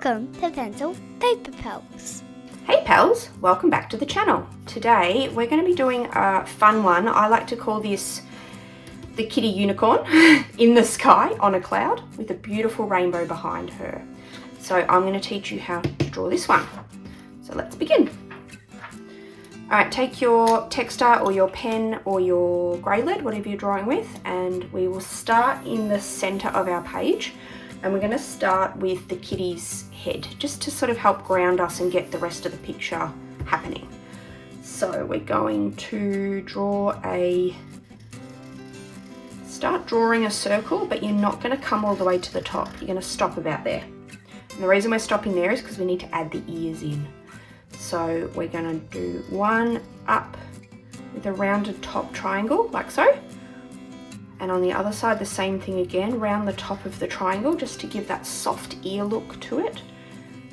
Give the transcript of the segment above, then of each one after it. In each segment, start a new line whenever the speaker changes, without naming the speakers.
Welcome to Pencil Paper Pals.
Hey pals, welcome back to the channel. Today we're going to be doing a fun one. I like to call this the kitty unicorn in the sky on a cloud with a beautiful rainbow behind her. So I'm going to teach you how to draw this one. So let's begin. Alright, take your texter or your pen or your grey lead, whatever you're drawing with, and we will start in the centre of our page. And we're going to start with the kitty's head, just to sort of help ground us and get the rest of the picture happening. So we're going to start drawing a circle, but you're not going to come all the way to the top. You're going to stop about there. And the reason we're stopping there is because we need to add the ears in. So we're going to do one up with a rounded top triangle, like so. And on the other side, the same thing again, round the top of the triangle, just to give that soft ear look to it.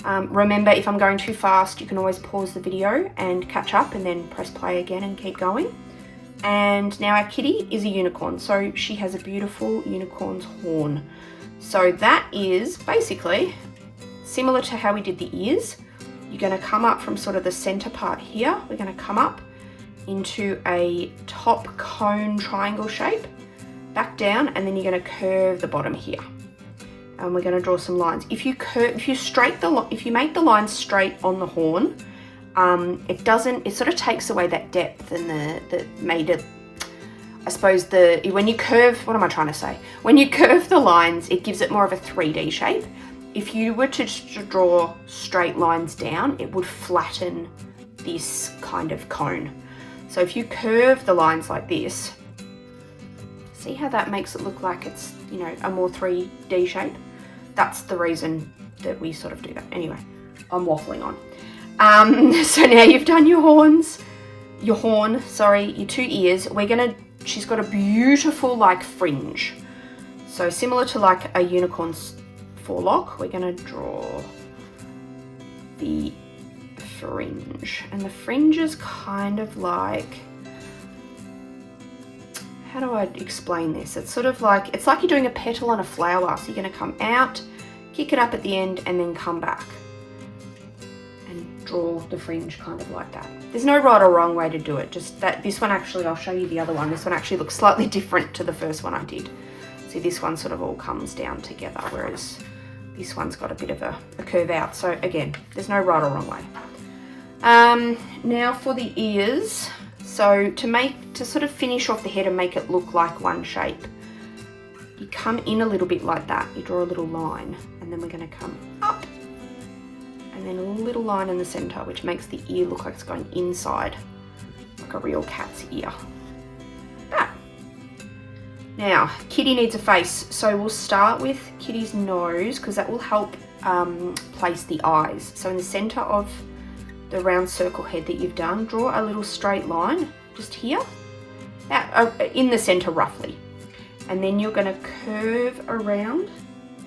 Remember, if I'm going too fast, you can always pause the video and catch up and then press play again and keep going. And now our kitty is a unicorn, so she has a beautiful unicorn's horn. So that is basically similar to how we did the ears. You're going to come up from sort of the center part here. We're going to come up into a top cone triangle shape, back down, and then you're going to curve the bottom here. And we're going to draw some lines. If you make the line straight on the horn, it sort of takes away that depth and when you curve, what am I trying to say? When you curve the lines, it gives it more of a 3D shape. If you were to draw straight lines down, it would flatten this kind of cone. So if you curve the lines like this, see how that makes it look like it's, a more 3D shape? That's the reason that we sort of do that. Anyway, I'm waffling on. So now you've done your horn, your 2 ears. She's got a beautiful like fringe. So similar to like a unicorn's forelock, we're gonna draw the fringe. And the fringe is kind of like, how do I explain this? It's sort of like, it's like you're doing a petal on a flower. So you're going to come out, kick it up at the end, and then come back and draw the fringe kind of like that. There's no right or wrong way to do it. Just that this one actually, I'll show you the other one. This one actually looks slightly different to the first one I did. See, this one sort of all comes down together, whereas this one's got a bit of a curve out. So again, there's no right or wrong way. Now for the ears. So to sort of finish off the head and make it look like one shape, you come in a little bit like that. You draw a little line, and then we're going to come up, and then a little line in the center, which makes the ear look like it's going inside, like a real cat's ear. That. Now, kitty needs a face, so we'll start with kitty's nose, because that will help place the eyes. So in the center of the round circle head that you've done, draw a little straight line just here, in the center roughly. And then you're going to curve around,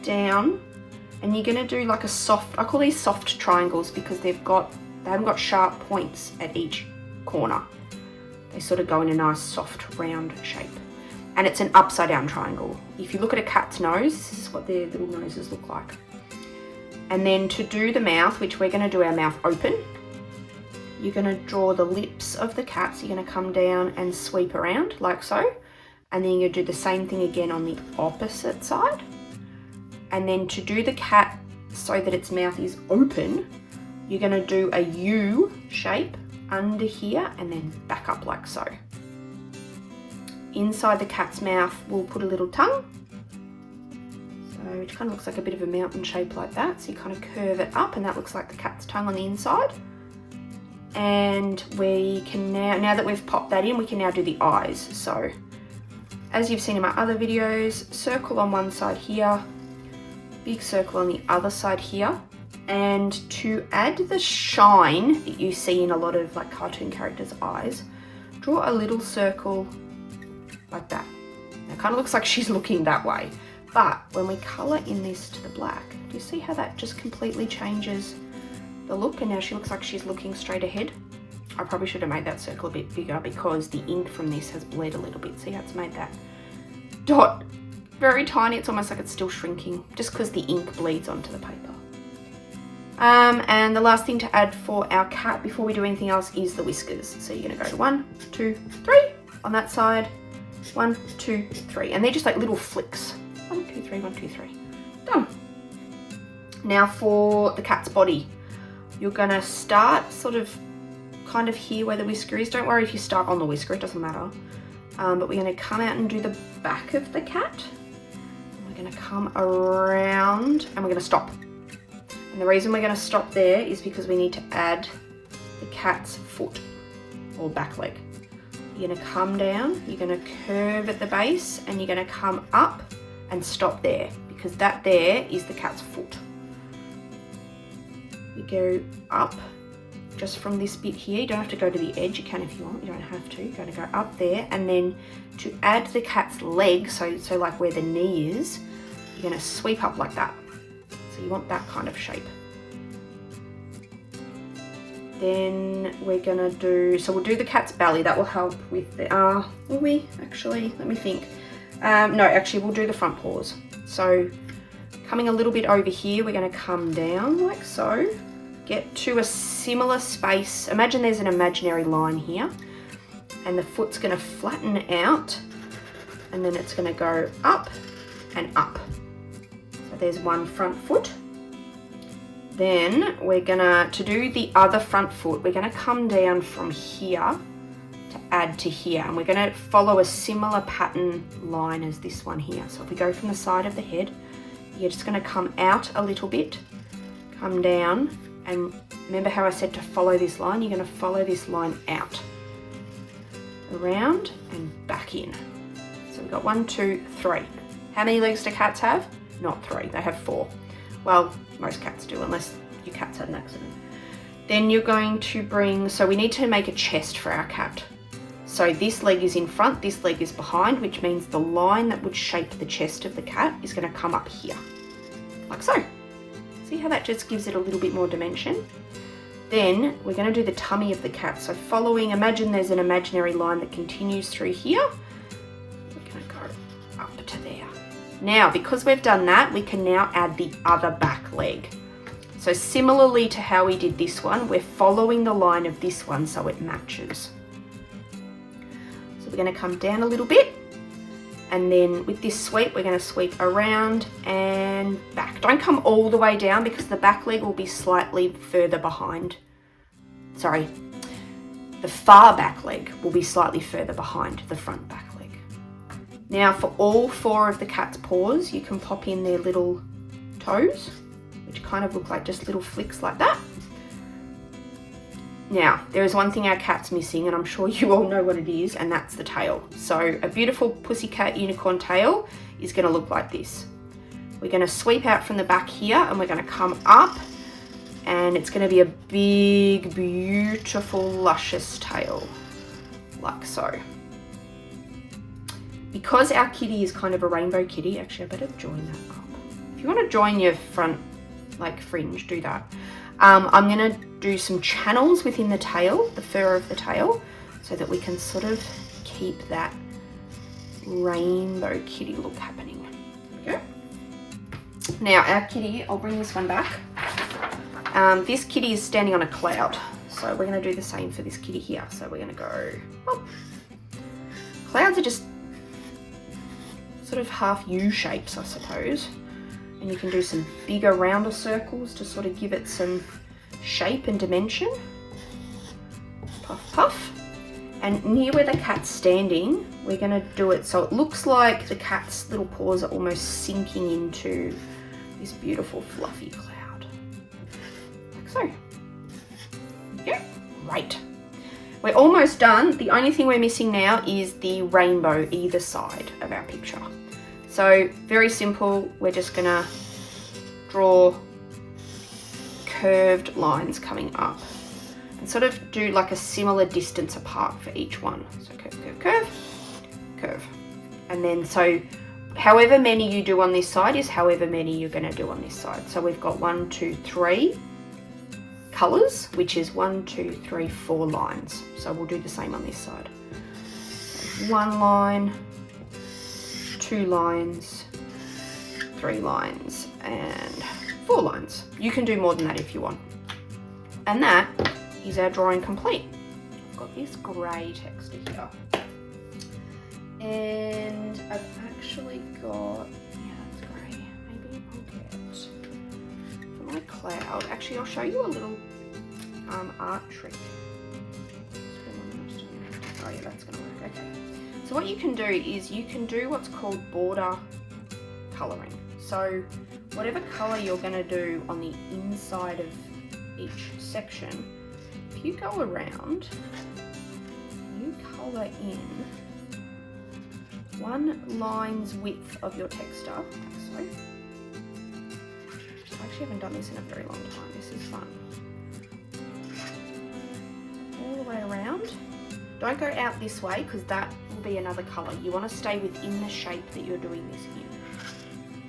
down, and you're going to do like a soft, I call these soft triangles because they haven't got sharp points at each corner. They sort of go in a nice soft round shape. And it's an upside down triangle. If you look at a cat's nose, this is what their little noses look like. And then to do the mouth, which we're going to do our mouth open, you're going to draw the lips of the cat. So you're going to come down and sweep around like so. And then you're going to do the same thing again on the opposite side. And then to do the cat so that its mouth is open, you're going to do a U shape under here and then back up like so. Inside the cat's mouth, we'll put a little tongue. So which kind of looks like a bit of a mountain shape like that. So you kind of curve it up and that looks like the cat's tongue on the inside. And we can now that we've popped that in, we can now do the eyes. So as you've seen in my other videos, circle on one side here, big circle on the other side here. And to add the shine that you see in a lot of like cartoon characters' eyes, draw a little circle like that. It kind of looks like she's looking that way. But when we colour in this to the black, do you see how that just completely changes the look? And now she looks like she's looking straight ahead. I probably should have made that circle a bit bigger because the ink from this has bled a little bit. See how it's made that dot very tiny? It's almost like it's still shrinking just because the ink bleeds onto the paper. And the last thing to add for our cat before we do anything else is the whiskers. So you're gonna go to 1, 2, 3 on that side. 1, 2, 3. And they're just like little flicks. 1, 2, 3, 1, 2, 3. Done. Now for the cat's body, you're gonna start sort of kind of here where the whisker is. Don't worry if you start on the whisker, it doesn't matter. But we're gonna come out and do the back of the cat. We're gonna come around and we're gonna stop. And the reason we're gonna stop there is because we need to add the cat's foot or back leg. You're gonna come down, you're gonna curve at the base, and you're gonna come up and stop there because that there is the cat's foot. We go up just from this bit here. You don't have to go to the edge, you can if you want, you don't have to. You're gonna go up there, and then to add the cat's leg, so like where the knee is, you're gonna sweep up like that. So you want that kind of shape. Then we're gonna do, so we'll do the cat's belly. That will help with the, will we actually? Let me think. No, actually we'll do the front paws. So coming a little bit over here, we're gonna come down like so. Get to a similar space. Imagine there's an imaginary line here. And the foot's gonna flatten out. And then it's gonna go up and up. So there's one front foot. Then we're gonna, to do the other front foot, we're gonna come down from here to add to here. And we're gonna follow a similar pattern line as this one here. So if we go from the side of the head, you're just gonna come out a little bit, come down, and remember how I said to follow this line? You're gonna follow this line out, around and back in. So we've got 1, 2, 3. How many legs do cats have? Not 3, they have 4. Well, most cats do, unless your cat's had an accident. Then you're going to bring, so we need to make a chest for our cat. So this leg is in front, this leg is behind, which means the line that would shape the chest of the cat is gonna come up here, like so. See how that just gives it a little bit more dimension? Then we're gonna do the tummy of the cat. So following, imagine there's an imaginary line that continues through here. We're gonna go up to there. Now, because we've done that, we can now add the other back leg. So similarly to how we did this one, we're following the line of this one so it matches. So we're gonna come down a little bit, and then with this sweep, we're gonna sweep around and back. Don't come all the way down because the back leg will be slightly further behind. Sorry, the far back leg will be slightly further behind the front back leg. Now for all 4 of the cat's paws, you can pop in their little toes, which kind of look like just little flicks like that. Now, there is one thing our cat's missing, and I'm sure you all know what it is, and that's the tail. So a beautiful pussycat unicorn tail is gonna look like this. We're gonna sweep out from the back here, and we're gonna come up, and it's gonna be a big, beautiful, luscious tail, like so. Because our kitty is kind of a rainbow kitty, actually I better join that up. If you wanna join your front, like fringe, do that. I'm gonna do some channels within the tail, the fur of the tail, so that we can sort of keep that rainbow kitty look happening. There we go. Now our kitty, I'll bring this one back. This kitty is standing on a cloud, so we're gonna do the same for this kitty here. So we're gonna go, oh. Clouds are just sort of half U shapes, I suppose. And you can do some bigger, rounder circles to sort of give it some shape and dimension. Puff, puff. And near where the cat's standing, we're gonna do it so it looks like the cat's little paws are almost sinking into this beautiful fluffy cloud. Like so. Yeah, great. We're almost done. The only thing we're missing now is the rainbow either side of our picture. So very simple, we're just gonna draw curved lines coming up and sort of do like a similar distance apart for each one. So curve, curve, curve, curve. And then so however many you do on this side is however many you're gonna do on this side. So we've got 1, 2, 3 colors, which is 1, 2, 3, 4 lines. So we'll do the same on this side. So 1 line, 2 lines, 3 lines, and 4 4 lines. You can do more than that if you want. And that is our drawing complete. I've got this grey texture here. And I've actually got, yeah, it's grey. Maybe I'll get, for my cloud, actually I'll show you a little art trick. Oh yeah, that's gonna work, okay. So what you can do is you can do what's called border colouring. So whatever colour you're gonna do on the inside of each section, if you go around, you colour in 1 line's width of your texture, like so. I actually haven't done this in a very long time, this is fun. All the way around. Don't go out this way because that will be another colour. You want to stay within the shape that you're doing this in.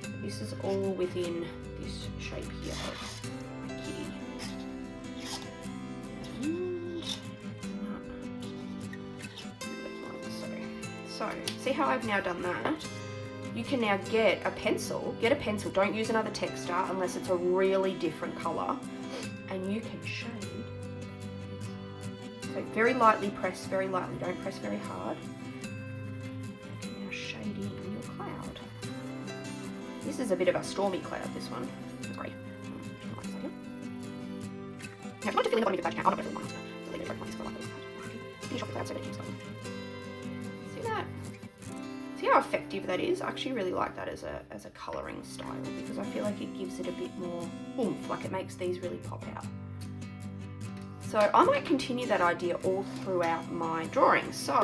So this is all within this shape here of a kitty. So, see how I've now done that? You can now get a pencil. Get a pencil. Don't use another texture unless it's a really different colour. And you can shade. So very lightly press, very lightly, don't press very hard. You can now shade in your cloud. This is a bit of a stormy cloud, this one. It's great. Now if you want to fill in the bottom of your cloud, you can. I'm not going to fill in mine, I'm just going to leave it open so I like it. Finish off the cloud so that it keeps going. See that? See how effective that is? I actually really like that as a colouring style because I feel like it gives it a bit more oomph, like it makes these really pop out. So I might continue that idea all throughout my drawing. So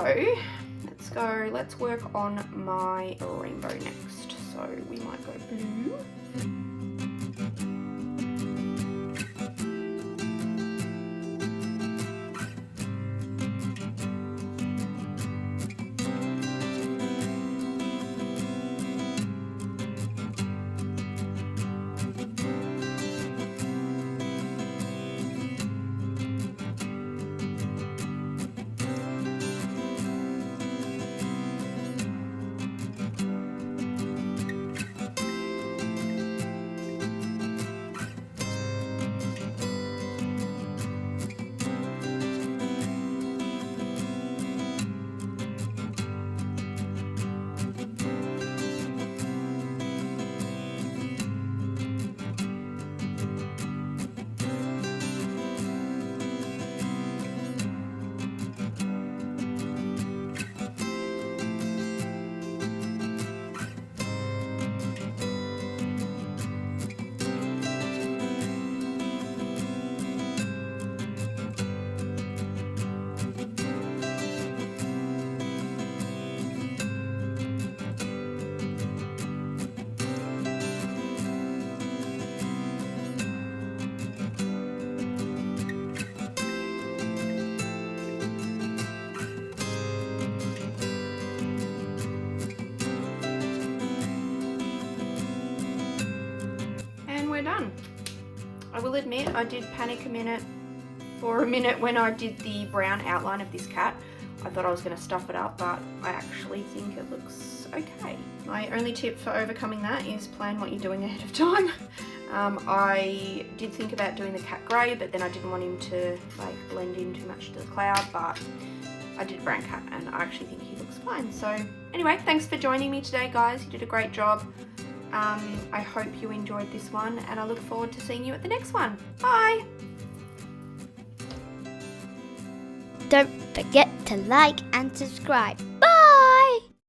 let's work on my rainbow next. So we might go blue. Done. I will admit I did panic for a minute when I did the brown outline of this cat. I thought I was going to stuff it up, but I actually think it looks okay. My only tip for overcoming that is plan what you're doing ahead of time. I did think about doing the cat grey, but then I didn't want him to like blend in too much to the cloud, but I did brown cat and I actually think he looks fine. So anyway, thanks for joining me today, guys. You did a great job. I hope you enjoyed this one and I look forward to seeing you at the next one. Bye!
Don't forget to like and subscribe.